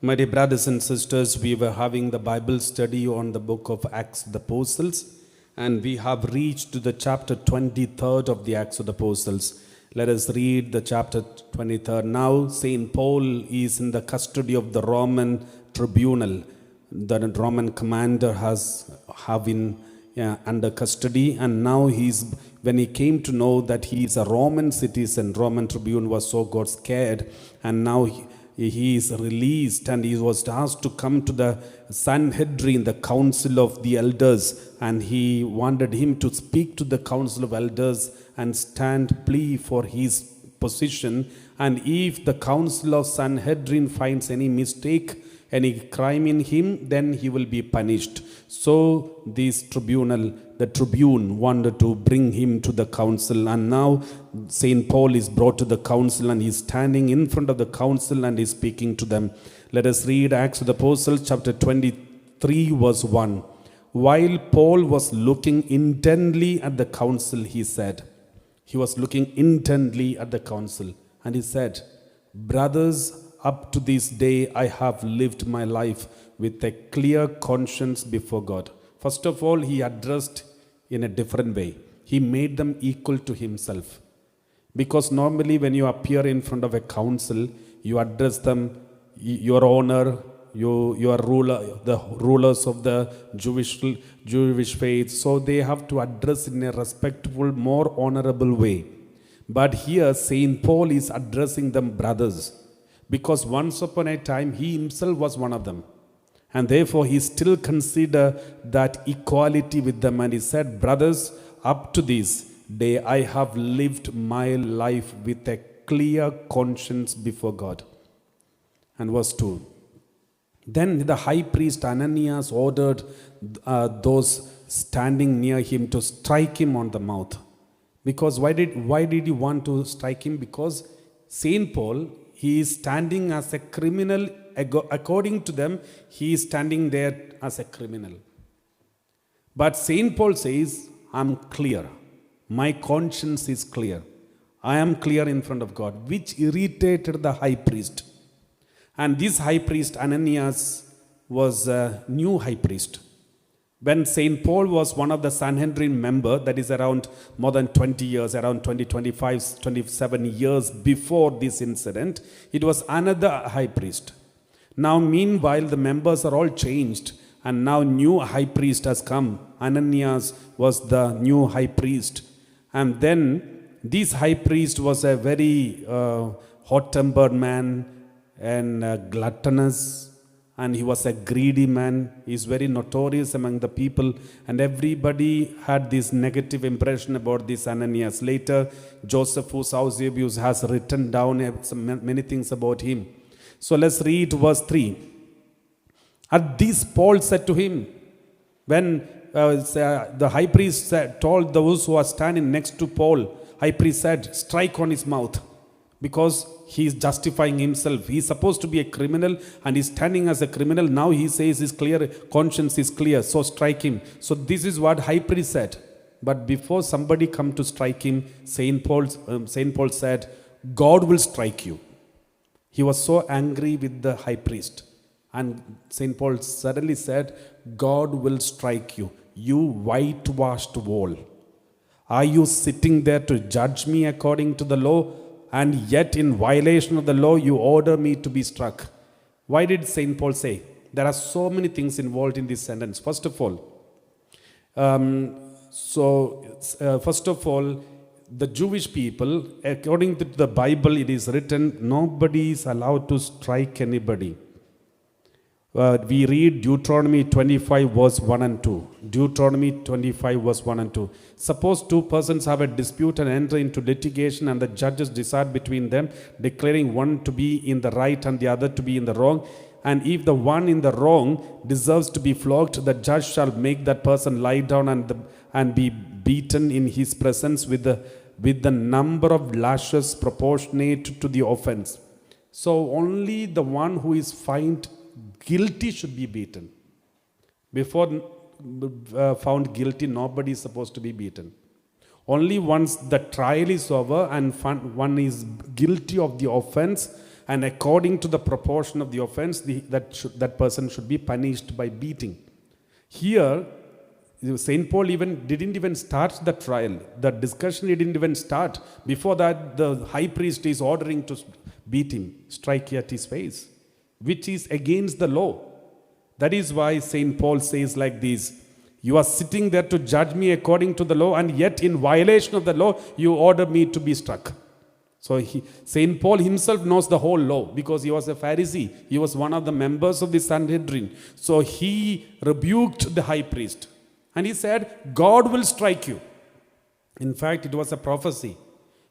My dear brothers and sisters, we were having the Bible study on the book of Acts of the Apostles, and we have reached to the chapter 23rd of the Acts of the Apostles. Let us read the chapter 23rd. Now, St. Paul is in the custody of the Roman tribunal. The Roman commander has him under custody, and now when he came to know that he is a Roman citizen, Roman tribune got scared, and now he is released, and he was asked to come to the Sanhedrin, the council of the elders, and he wanted him to speak to the council of elders and stand plea for his position. And if the council of Sanhedrin finds any mistake, any crime in him, then he will be punished. So the tribune wanted to bring him to the council, and now St. Paul is brought to the council, and he's standing in front of the council and is speaking to them. Let us read Acts of the Apostles chapter 23 verse 1. While Paul was looking intently at the council, he was looking intently at the council, and he said, "Brothers, up to this day I have lived my life with a clear conscience before God." First of all, he addressed in a different way. He made them equal to himself. Because normally when you appear in front of a council, you address them, your honor, your ruler, the rulers of the Jewish faith. So they have to address in a respectful, more honorable way. But here St. Paul is addressing them brothers, because once upon a time he himself was one of them, and therefore he still considered that equality with them, and he said, "Brothers, up to this day I have lived my life with a clear conscience before God." And verse 2, then the high priest Ananias ordered those standing near him to strike him on the mouth. Because why did he want to strike him? Because St. Paul, he is standing as a criminal. According to them, he is standing there as a criminal. But St. Paul says, "I'm clear. My conscience is clear. I am clear in front of God," which irritated the high priest. And this high priest, Ananias, was a new high priest. When St. Paul was one of the Sanhedrin member, that is around more than 20 years, around 20, 25, 27 years before this incident, it was another high priest. Now, meanwhile, the members are all changed, and now new high priest has come. Ananias was the new high priest. And then this high priest was a very hot-tempered man and gluttonous, and he was a greedy man. He's very notorious among the people, and everybody had this negative impression about this Ananias. Later, Josephus Eusebius has written down many things about him. So let's read verse 3. At this Paul said to him, when the high priest told those who are standing next to Paul, high priest said, "Strike on his mouth," because he is justifying himself. He is supposed to be a criminal, and he is standing as a criminal. Now he says his clear conscience is clear, so strike him. So this is what high priest said. But before somebody come to strike him, St. Paul said, "God will strike you." He was so angry with the high priest, and St. Paul suddenly said, "God will strike you, you whitewashed wall. Are you sitting there to judge me according to the law? And yet in violation of the law, you order me to be struck." Why did St. Paul say? There are so many things involved in this sentence. First of all, the Jewish people, according to the Bible, it is written, nobody is allowed to strike anybody. We read Deuteronomy 25 verse 1 and 2. Deuteronomy 25 verse 1 and 2. Suppose two persons have a dispute and enter into litigation, and the judges decide between them, declaring one to be in the right and the other to be in the wrong. And if the one in the wrong deserves to be flogged, the judge shall make that person lie down and be beaten in his presence with the number of lashes proportionate to the offense. So only the one who is found guilty should be beaten. Before found guilty, nobody is supposed to be beaten. Only once the trial is over and one is guilty of the offense, And according to the proportion of the offense, that person should be punished by beating. Here, St. Paul didn't even start the trial. The discussion didn't even start. Before that, the high priest is ordering to beat him, strike at his face, which is against the law. That is why St. Paul says like this, you are sitting there to judge me according to the law, and yet in violation of the law, you order me to be struck. So St. Paul himself knows the whole law because he was a Pharisee. He was one of the members of the Sanhedrin. So he rebuked the high priest. And he said, God will strike you. In fact, it was a prophecy.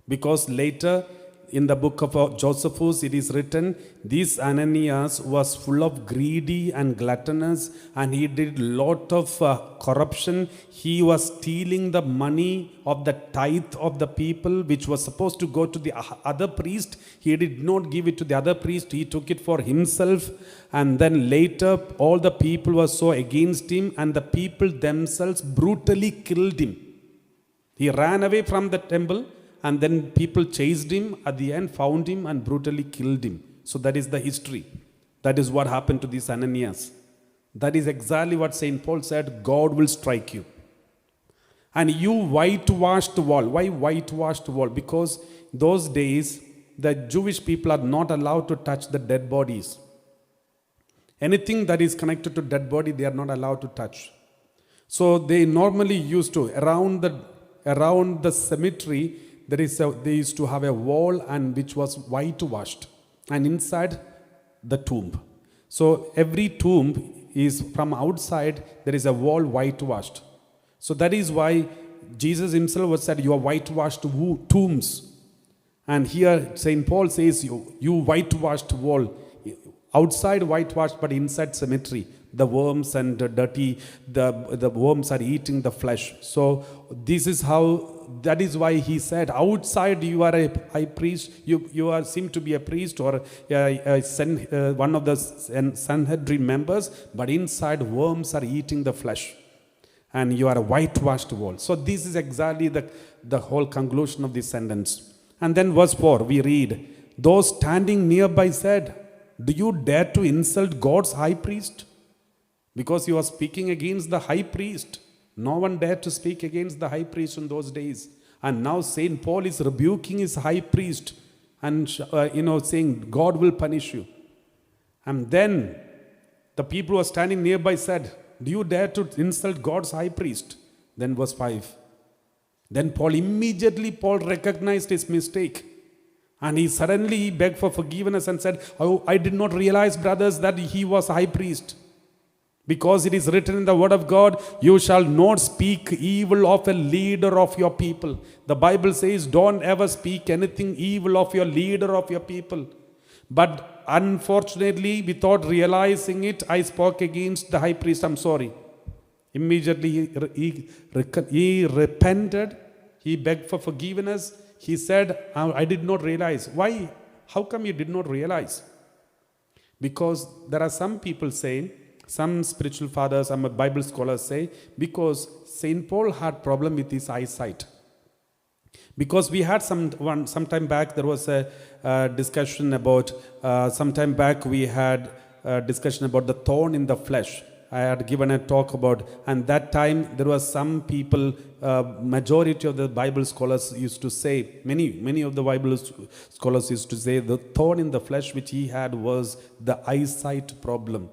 Because later in the book of Josephus, it is written, this Ananias was full of greedy and gluttonous, and he did lot of corruption. He was stealing the money of the tithe of the people, which was supposed to go to the other priest. He did not give it to the other priest. He took it for himself. And then later, all the people were so against him, and the people themselves brutally killed him. He ran away from the temple. And then people chased him, at the end found him and brutally killed him. So that is the history. That is what happened to this Ananias. That is exactly what St. Paul said, God will strike you. And you whitewashed the wall. Why whitewashed the wall? Because those days, the Jewish people are not allowed to touch the dead bodies. Anything that is connected to dead body, they are not allowed to touch. So they normally used to, around the cemetery, they used to have a wall and which was whitewashed, and inside the tomb. So every tomb is from outside, there is a wall whitewashed. So that is why Jesus himself was said, you are whitewashed tombs. And here St. Paul says, you whitewashed wall. Outside whitewashed, but inside cemetery. The worms and the worms are eating the flesh. So this is how, that is why he said, outside you are a high priest, you seem to be a priest or one of the Sanhedrin members, but inside worms are eating the flesh. And you are a whitewashed wall. So this is exactly the whole conclusion of this sentence. And then verse 4, we read, those standing nearby said, do you dare to insult God's high priest? Because he was speaking against the high priest. No one dared to speak against the high priest in those days. And now St. Paul is rebuking his high priest and saying, God will punish you. And then the people who were standing nearby said, do you dare to insult God's high priest? Then verse 5. Then Paul recognized his mistake. And he suddenly begged for forgiveness and said, oh, I did not realize, brothers, that he was high priest. Because it is written in the word of God, you shall not speak evil of a leader of your people. The Bible says, don't ever speak anything evil of your leader of your people. But unfortunately, without realizing it, I spoke against the high priest. I'm sorry. Immediately he repented. He begged for forgiveness. He said, I did not realize. Why? How come you did not realize? Because there are some people saying, some spiritual fathers, some Bible scholars say, because St. Paul had problem with his eyesight. Because we had some time back, there was a discussion about, some time back we had a discussion about the thorn in the flesh. I had given a talk about, and that time there was some people, majority of the Bible scholars used to say, many of the Bible scholars used to say, the thorn in the flesh which he had was the eyesight problem.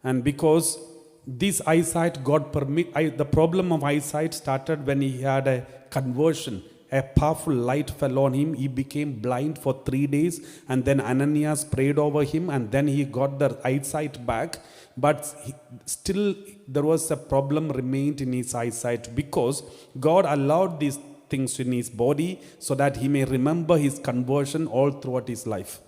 And because this eyesight, the problem of eyesight started when he had a conversion. A powerful light fell on him. He became blind for 3 days. And then Ananias prayed over him. And then he got the eyesight back. But still there was a problem remained in his eyesight. Because God allowed these things in his body so that he may remember his conversion all throughout his life.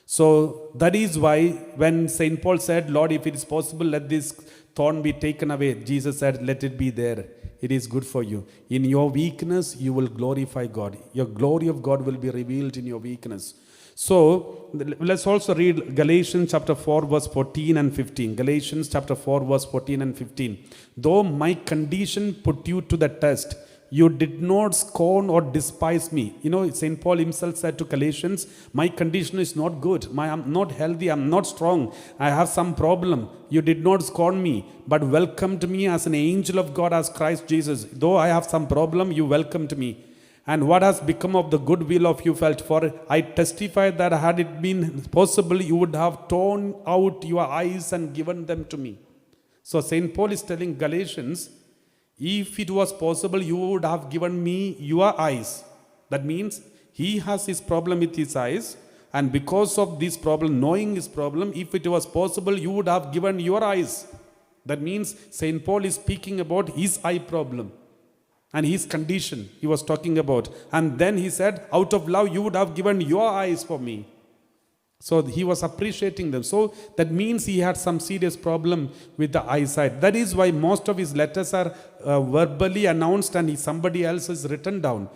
So that is why when St. Paul said, Lord, if it is possible, let this thorn be taken away. Jesus said, let it be there. It is good for you. In your weakness, you will glorify God. Your glory of God will be revealed in your weakness. So let's also read Galatians chapter 4 verse 14 and 15. Galatians chapter 4 verse 14 and 15. Though my condition put you to the test, you did not scorn or despise me. St. Paul himself said to Galatians, my condition is not good. I'm not healthy. I'm not strong. I have some problem. You did not scorn me, but welcomed me as an angel of God, as Christ Jesus. Though I have some problem, you welcomed me. And what has become of the goodwill of you felt? For I testify that had it been possible, you would have torn out your eyes and given them to me. So St. Paul is telling Galatians, if it was possible, you would have given me your eyes. That means he has his problem with his eyes. And because of this problem, knowing his problem, if it was possible, you would have given your eyes. That means St. Paul is speaking about his eye problem and his condition he was talking about. And then he said, out of love, you would have given your eyes for me. So he was appreciating them. So that means he had some serious problem with the eyesight. That is why most of his letters are verbally announced and somebody else has written down.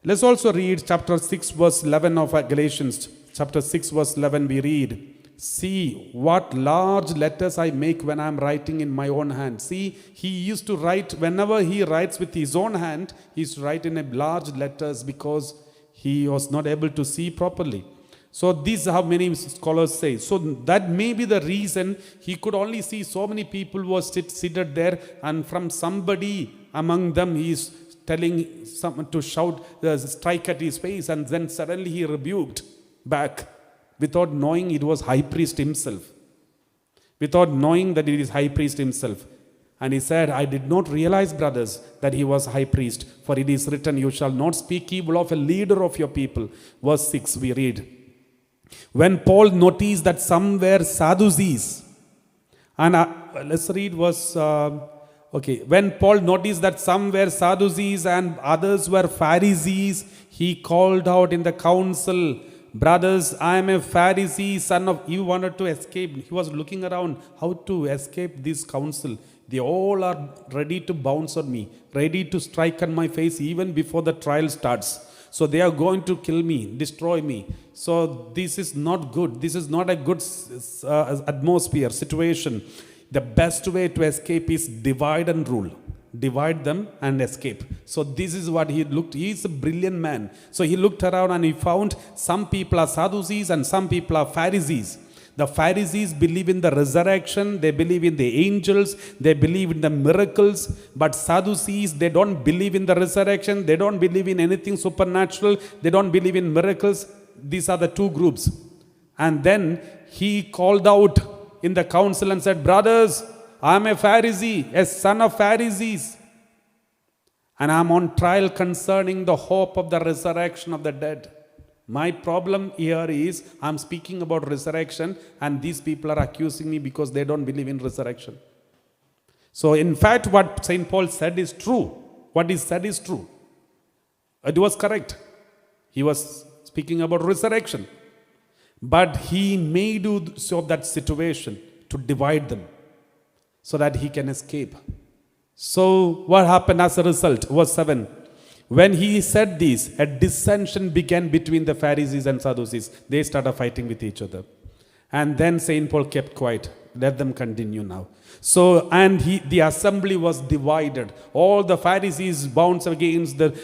Let's also read chapter 6 verse 11 of Galatians. Chapter 6 verse 11 we read, see what large letters I make when I am writing in my own hand. See, he used to write, whenever he writes with his own hand, he used to write in large letters because he was not able to see properly. So this is how many scholars say. So that may be the reason he could only see so many people who were seated there, and from somebody among them he is telling someone to shout, strike at his face, and then suddenly he rebuked back without knowing it was high priest himself. Without knowing that it is high priest himself. And he said, I did not realize, brothers, that he was high priest, for it is written, you shall not speak evil of a leader of your people. Verse 6 we read, when Paul noticed that some were Sadducees, and let's read verse, when Paul noticed that some were Sadducees and others were Pharisees, he called out in the council, brothers, I am a Pharisee, son of, he wanted to escape. He was looking around how to escape this council. They all are ready to bounce on me, ready to strike on my face even before the trial starts. So they are going to kill me, destroy me. So this is not good. This is not a good atmosphere, situation. The best way to escape is divide and rule. Divide them and escape. So this is what he looked. He is a brilliant man. So he looked around and he found some people are Sadducees and some people are Pharisees. The Pharisees believe in the resurrection, they believe in the angels, they believe in the miracles. But Sadducees, they don't believe in the resurrection, they don't believe in anything supernatural, they don't believe in miracles. These are the two groups. And then he called out in the council and said, brothers, I am a Pharisee, a son of Pharisees, and I am on trial concerning the hope of the resurrection of the dead. My problem here is I'm speaking about resurrection and these people are accusing me because they don't believe in resurrection. So in fact what St. Paul said is true. What he said is true. It was correct. He was speaking about resurrection. But he made use of that situation to divide them so that he can escape. So what happened as a result? Verse 7. When he said this, a dissension began between the Pharisees and Sadducees. They started fighting with each other. And then St. Paul kept quiet. Let them continue now. So, and the assembly was divided. All the Pharisees bounced against the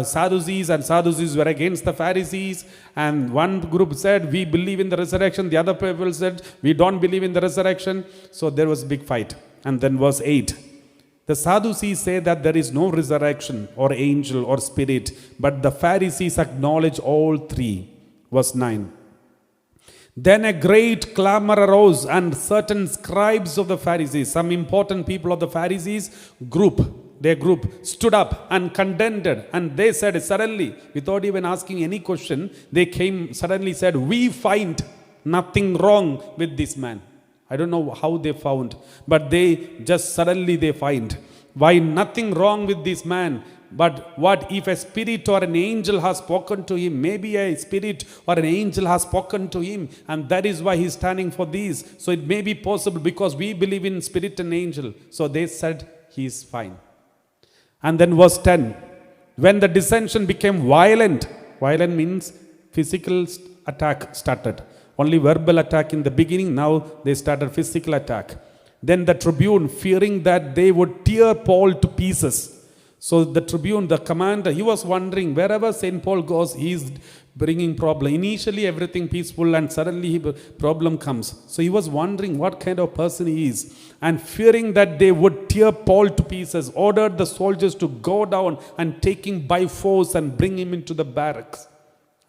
Sadducees, and Sadducees were against the Pharisees. And one group said, we believe in the resurrection. The other people said, we don't believe in the resurrection. So there was a big fight. And then verse 8. The Sadducees say that there is no resurrection or angel or spirit, but the Pharisees acknowledge all three. Verse 9. Then a great clamor arose, and certain scribes of the Pharisees, some important people of the Pharisees their group stood up and contended, and they said suddenly, without even asking any question, they suddenly said, we find nothing wrong with this man. I don't know how they found, but they find. Why nothing wrong with this man? But what if a spirit or an angel has spoken to him? Maybe a spirit or an angel has spoken to him, and that is why he's standing for these. So it may be possible because we believe in spirit and angel. So they said he is fine. And then verse 10. When the dissension became violent means physical attack started. Only verbal attack in the beginning, now they started physical attack. Then the tribune, fearing that they would tear Paul to pieces. So the tribune, the commander, he was wondering, wherever St. Paul goes, he is bringing problem. Initially everything peaceful and suddenly problem comes. So he was wondering what kind of person he is. And fearing that they would tear Paul to pieces, ordered the soldiers to go down and take him by force and bring him into the barracks.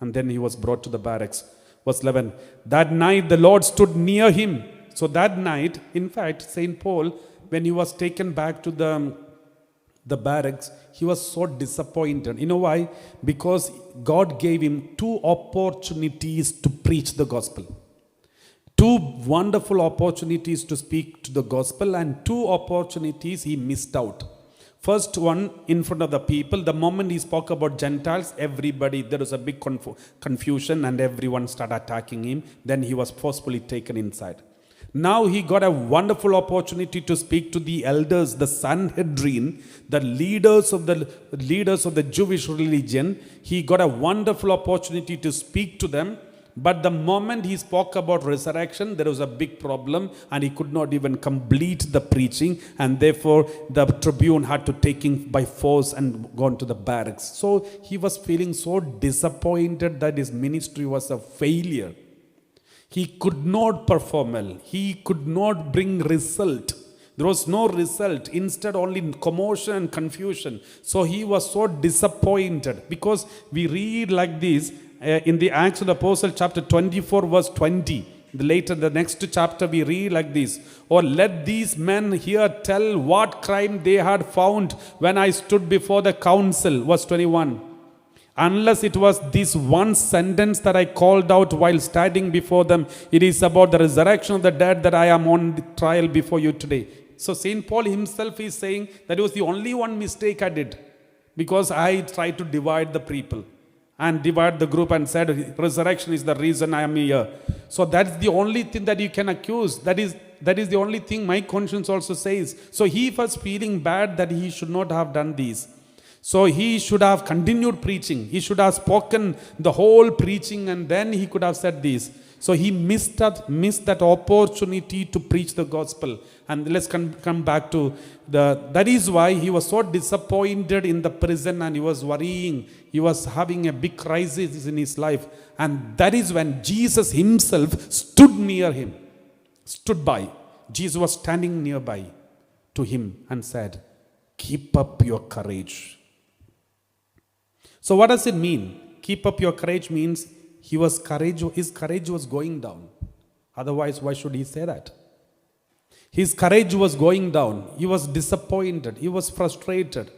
And then he was brought to the barracks. Verse 11, that night the Lord stood near him. So that night, in fact, St. Paul, when he was taken back to the barracks, he was so disappointed. You know why? Because God gave him 2 opportunities to preach the gospel. 2 wonderful opportunities to speak to the gospel, and 2 opportunities he missed out. First one, in front of the people, the moment he spoke about Gentiles, everybody, there was a big confusion and everyone started attacking him. Then he was forcefully taken inside. Now he got a wonderful opportunity to speak to the elders, the Sanhedrin, the leaders of the Jewish religion. He got a wonderful opportunity to speak to them. But the moment he spoke about resurrection, there was a big problem and he could not even complete the preaching, and therefore the tribune had to take him by force and gone to the barracks. So he was feeling so disappointed that his ministry was a failure. He could not perform well. He could not bring result. There was no result. Instead, only commotion and confusion. So he was so disappointed, because we read like this in the Acts of the Apostles chapter 24 verse 20. Later, the next chapter, we read like this. Or let these men here tell what crime they had found when I stood before the council. Verse 21. Unless it was this one sentence that I called out while standing before them, it is about the resurrection of the dead that I am on the trial before you today. So St. Paul himself is saying that it was the only one mistake I did, because I tried to divide the people and divide the group and said resurrection is the reason I am here. So that's the only thing that you can accuse. That is the only thing my conscience also says. So he was feeling bad that he should not have done these. So he should have continued preaching. He should have spoken the whole preaching, and then he could have said this. So he missed that opportunity to preach the gospel. And let's come back to that is why he was so disappointed in the prison, and he was worrying. He was having a big crisis in his life. And that is when Jesus himself stood near him, stood by. Jesus was standing nearby to him and said, keep up your courage. So what does it mean? Keep up your courage means his courage was going down. Otherwise, why should he say that? His courage was going down. He was disappointed. He was frustrated.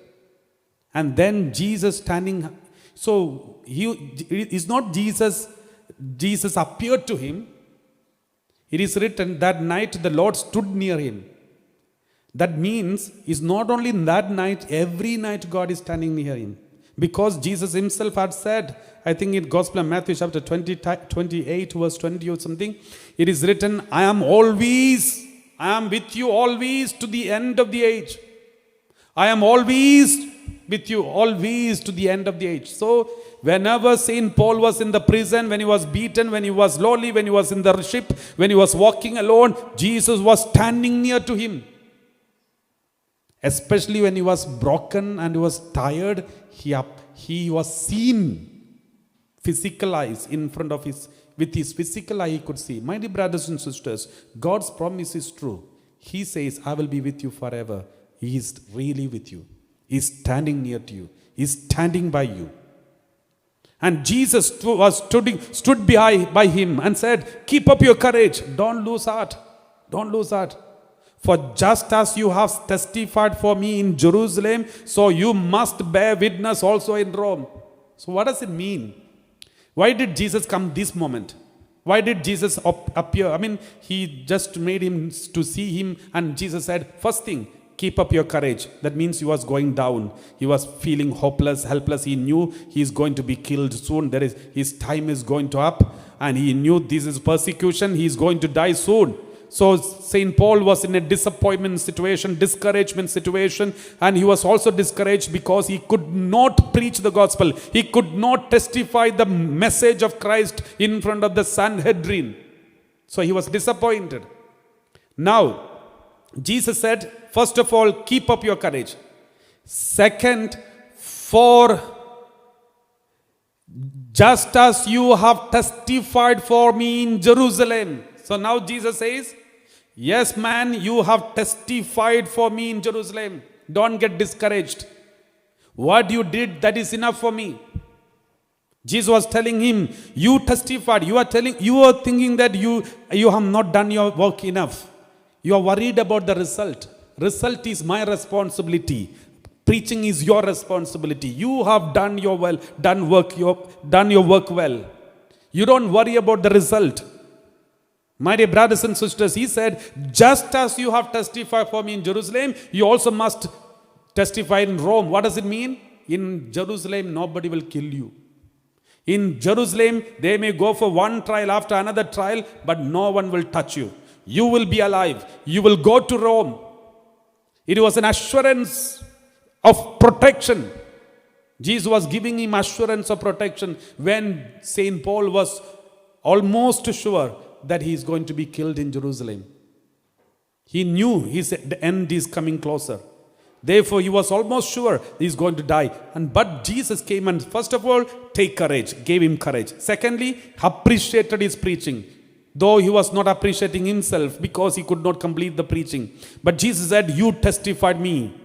And then Jesus standing. So it's not Jesus appeared to him. It is written that night the Lord stood near him. That means it's not only in that night, every night God is standing near him. Because Jesus himself had said, I think in Gospel of Matthew chapter 28 verse 20 or something, it is written, I am with you always to the end of the age. I am always with you, always to the end of the age. So whenever St. Paul was in the prison, when he was beaten, when he was lonely, when he was in the ship, when he was walking alone, Jesus was standing near to him. Especially when he was broken and he was tired, he was seen, physical eyes in front of with his physical eye he could see. My dear brothers and sisters, God's promise is true. He says, I will be with you forever. He is really with you. He is standing near to you. He is standing by you. And Jesus stood by him and said, keep up your courage. Don't lose heart. Don't lose heart. For just as you have testified for me in Jerusalem, so you must bear witness also in Rome. So what does it mean? Why did Jesus come this moment? Why did Jesus appear? I mean, he just made him to see him, and Jesus said, first thing, keep up your courage. That means he was going down. He was feeling hopeless, helpless. He knew he is going to be killed soon. His time is going to up, and he knew this is persecution. He is going to die soon. So St. Paul was in a disappointment situation, discouragement situation, and he was also discouraged because he could not preach the gospel. He could not testify the message of Christ in front of the Sanhedrin. So he was disappointed. Now, Jesus said, first of all, keep up your courage. Second, for just as you have testified for me in Jerusalem. So now Jesus says, yes, man, you have testified for me in Jerusalem. Don't get discouraged. What you did, that is enough for me. Jesus was telling him, you testified. You are thinking that you have not done your work enough. You are worried about the result. Result is my responsibility. Preaching is your responsibility. You have done your work well. You don't worry about the result. My dear brothers and sisters, he said, just as you have testified for me in Jerusalem, you also must testify in Rome. What does it mean? In Jerusalem, nobody will kill you. In Jerusalem, they may go for one trial after another trial, but no one will touch you. You will be alive. You will go to Rome. It was an assurance of protection. Jesus was giving him assurance of protection when St. Paul was almost sure that he is going to be killed in Jerusalem. He knew the end is coming closer. Therefore, he was almost sure he is going to die. But Jesus came and first of all, take courage, gave him courage. Secondly, appreciated his preaching. Though he was not appreciating himself because he could not complete the preaching. But Jesus said, you testified me.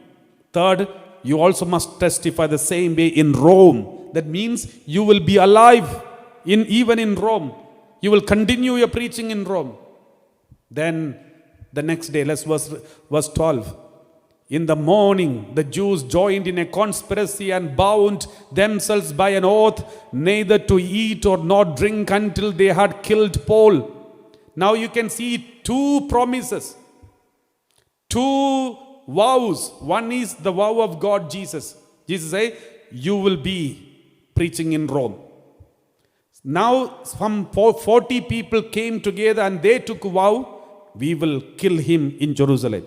Third, you also must testify the same way in Rome. That means you will be alive even in Rome. You will continue your preaching in Rome. Then the next day, let's verse 12. In the morning, the Jews joined in a conspiracy and bound themselves by an oath neither to eat or not drink until they had killed Paul. Now you can see two promises, two vows. One is the vow of God, Jesus. Jesus said, you will be preaching in Rome. Now some 40 people came together and they took a vow, we will kill him in Jerusalem.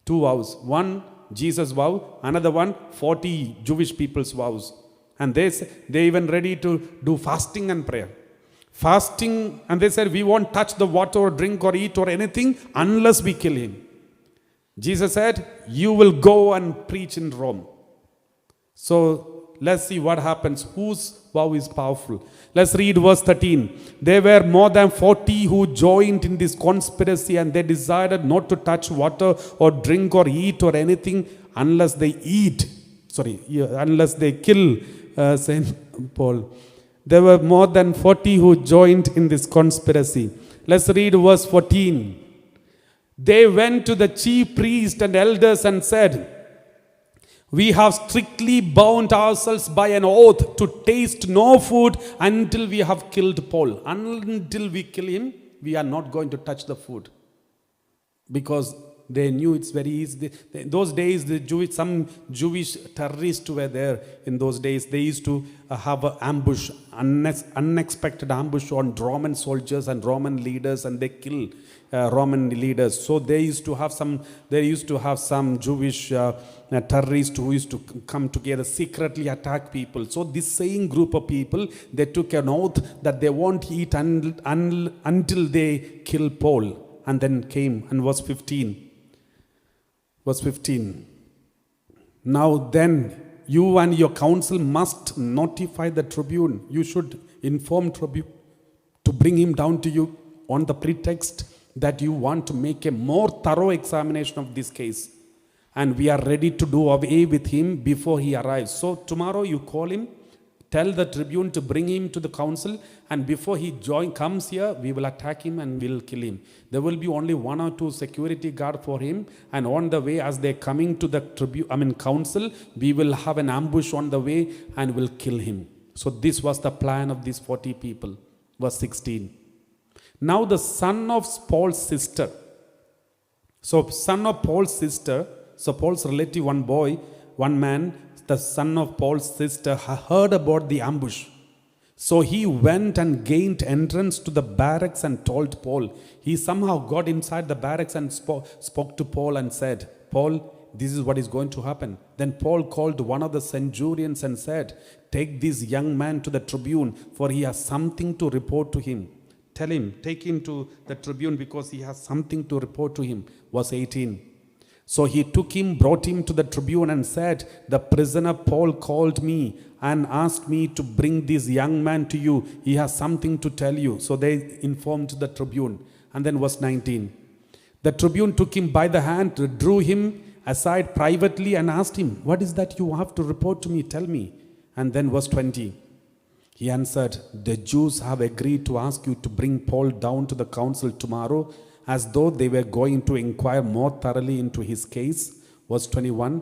Two vows. One, Jesus' vow. Another one, 40 Jewish people's vows. And they even ready to do fasting and prayer. Fasting, and they said, we won't touch the water or drink or eat or anything unless we kill him. Jesus said, you will go and preach in Rome. So let's see what happens. Whose vow is powerful? Let's read verse 13. There were more than 40 who joined in this conspiracy, and they decided not to touch water or drink or eat or anything unless they kill St. Paul. There were more than 40 who joined in this conspiracy. Let's read verse 14. They went to the chief priest and elders and said, we have strictly bound ourselves by an oath to taste no food until we have killed Paul. Until we kill him, we are not going to touch the food. Because they knew it's very easy. In those days, some Jewish terrorists were there. In those days, they used to have an ambush, unexpected ambush on Roman soldiers and Roman leaders, and they kill Roman leaders. So they used to have some Jewish terrorists who used to come together, secretly attack people. So this same group of people, they took an oath that they won't eat until they kill Paul. And then came, and verse 15. Verse 15. Now then, you and your council must notify the tribune. You should inform tribune to bring him down to you on the pretext that you want to make a more thorough examination of this case. And we are ready to do away with him before he arrives. So tomorrow you call him, tell the tribune to bring him to the council, and before he comes here, we will attack him and we'll kill him. There will be only 1 or 2 security guard for him, and on the way, as they're coming to the council, we will have an ambush on the way and will kill him. So this was the plan of these 40 people. Verse 16. Now the son of Paul's sister. So son of Paul's sister, so Paul's relative, one man, the son of Paul's sister, heard about the ambush. So he went and gained entrance to the barracks and told Paul. He somehow got inside the barracks and spoke to Paul and said, Paul, this is what is going to happen. Then Paul called one of the centurions and said, take this young man to the tribune, for he has something to report to him. Tell him, take him to the tribune because he has something to report to him. Verse 18. So he took him, brought him to the tribune and said, the prisoner Paul called me and asked me to bring this young man to you. He has something to tell you. So they informed the tribune. And then verse 19. The tribune took him by the hand, drew him aside privately and asked him, what is that you have to report to me? Tell me. And then verse 20. He answered, the Jews have agreed to ask you to bring Paul down to the council tomorrow, as though they were going to inquire more thoroughly into his case. Verse 21.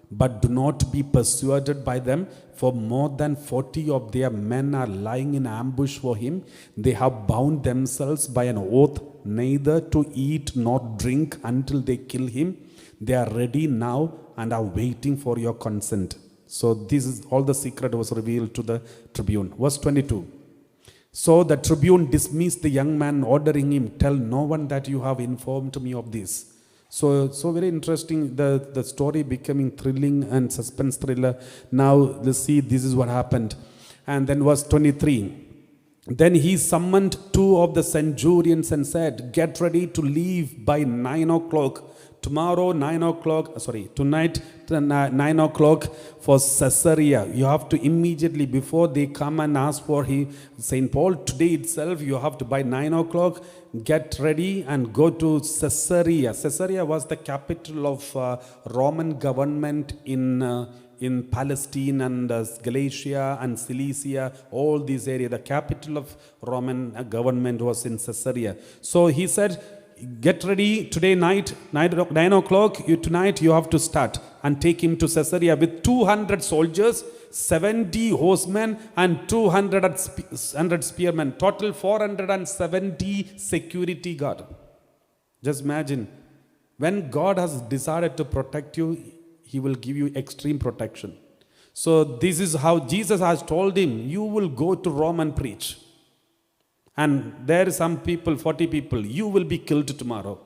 But do not be persuaded by them, for more than 40 of their men are lying in ambush for him. They have bound themselves by an oath neither to eat nor drink until they kill him. They are ready now and are waiting for your consent. So this is all the secret was revealed to the tribune. Verse 22. So the tribune dismissed the young man, ordering him, tell no one that you have informed me of this. So very interesting, the story becoming thrilling and suspense thriller. Now let's see, this is what happened. And then verse 23. Then he summoned 2 of the centurions and said, get ready to leave by 9 o'clock. Tomorrow, 9 o'clock, tonight, 9 o'clock for Caesarea. You have to immediately, before they come and ask for St. Paul, today itself, you have to, by 9 o'clock, get ready and go to Caesarea. Caesarea was the capital of Roman government in Palestine and Galatia and Cilicia, all these areas. The capital of Roman government was in Caesarea. So he said, get ready today night, 9 o'clock, tonight you have to start and take him to Caesarea with 200 soldiers, 70 horsemen and 200 spearmen. Total 470 security guard. Just imagine, when God has decided to protect you, He will give you extreme protection. So this is how Jesus has told him, you will go to Rome and preach. And there are some people, 40 people, you will be killed tomorrow.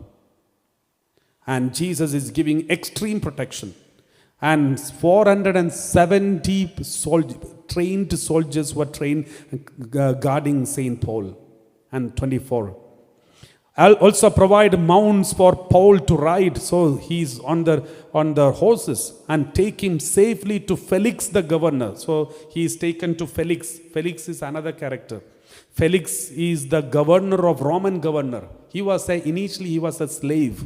And Jesus is giving extreme protection. And 470 trained soldiers were trained guarding St. Paul. And 24. I'll also provide mounts for Paul to ride. So he's on the horses, and take him safely to Felix the governor. So he is taken to Felix. Felix is another character. Felix is the governor of Roman governor. Initially he was a slave.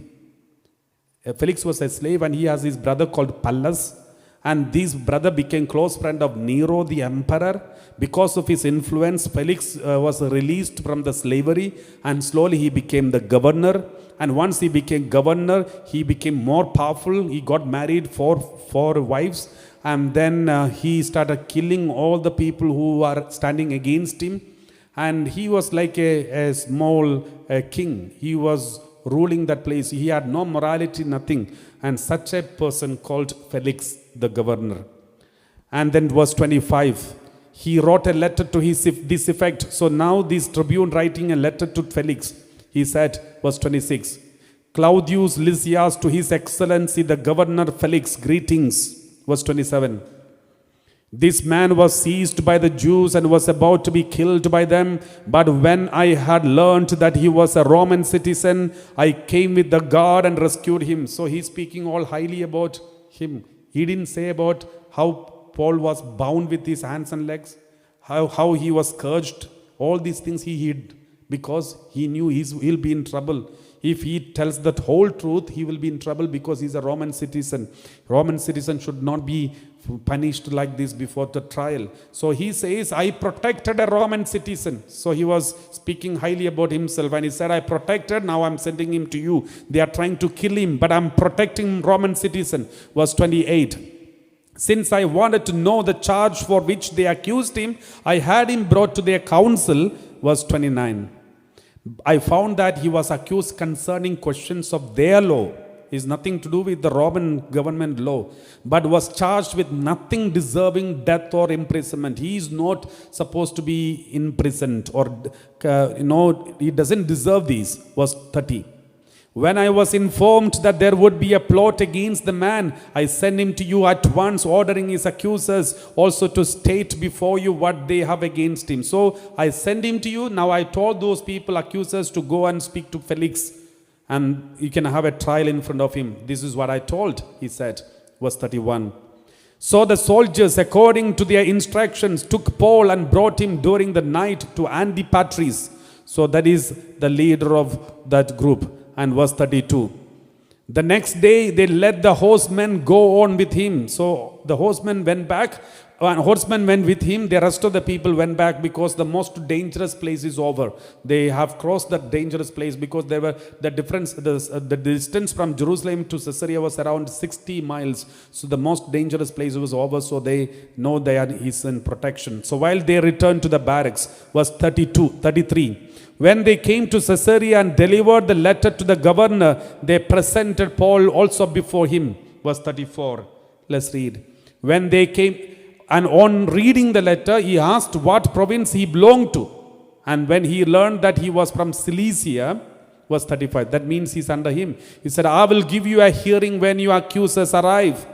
Felix was a slave, and he has his brother called Pallas. And this brother became close friend of Nero the emperor. Because of his influence, Felix was released from the slavery, and slowly he became the governor. And once he became governor, he became more powerful. He got married four wives, and then he started killing all the people who are standing against him. And he was like a small king. He was ruling that place. He had no morality, nothing. And such a person called Felix the governor. And then verse 25, he wrote a letter to this effect. So now this tribune writing a letter to Felix. He said, verse 26, Claudius Lysias to his excellency the governor Felix, greetings. Verse 27. This man was seized by the Jews and was about to be killed by them. But when I had learned that he was a Roman citizen, I came with the guard and rescued him. So he's speaking all highly about him. He didn't say about how Paul was bound with his hands and legs, how he was scourged. All these things he hid because he knew he'll be in trouble. If he tells the whole truth, he will be in trouble because he's a Roman citizen. Roman citizen should not be punished like this before the trial. So he says, I protected a Roman citizen. So he was speaking highly about himself, and he said, I protected, now I'm sending him to you. They are trying to kill him, but I'm protecting Roman citizen. Verse 28. Since I wanted to know the charge for which they accused him, I had him brought to their council. Verse 29. I found that he was accused concerning questions of their law. It is nothing to do with the Roman government law, but was charged with nothing deserving death or imprisonment. He is not supposed to be imprisoned, or he doesn't deserve these. Verse 30. When I was informed that there would be a plot against the man, I sent him to you at once, ordering his accusers also to state before you what they have against him. So I sent him to you. Now I told those people, accusers, to go and speak to Felix. and you can have a trial in front of him. This is what I told, he said. Verse 31. So the soldiers, according to their instructions, took Paul and brought him during the night to Antipatris. So that is the leader of that group. And verse 32. The next day they let the horsemen go on with him. So the horsemen went back. Horsemen went with him. The rest of the people went back because the most dangerous place is over. They have crossed that dangerous place because there were the difference. The distance from Jerusalem to Caesarea was around 60 miles. So the most dangerous place was over. So they know he's in protection. So while they returned to the barracks, verse 33. When they came to Caesarea and delivered the letter to the governor, they presented Paul also before him. Verse 34. Let's read. When they came, and on reading the letter, he asked what province he belonged to. And when he learned that he was from Cilicia, verse 35, that means he's under him. He said, I will give you a hearing when your accusers arrive.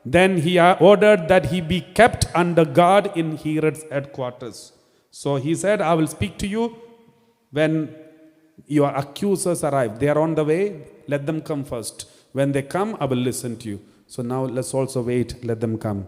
Then he ordered that he be kept under guard in Herod's headquarters. So he said, I will speak to you when your accusers arrive. They are on the way. Let them come first. When they come, I will listen to you. So now let's also wait. Let them come.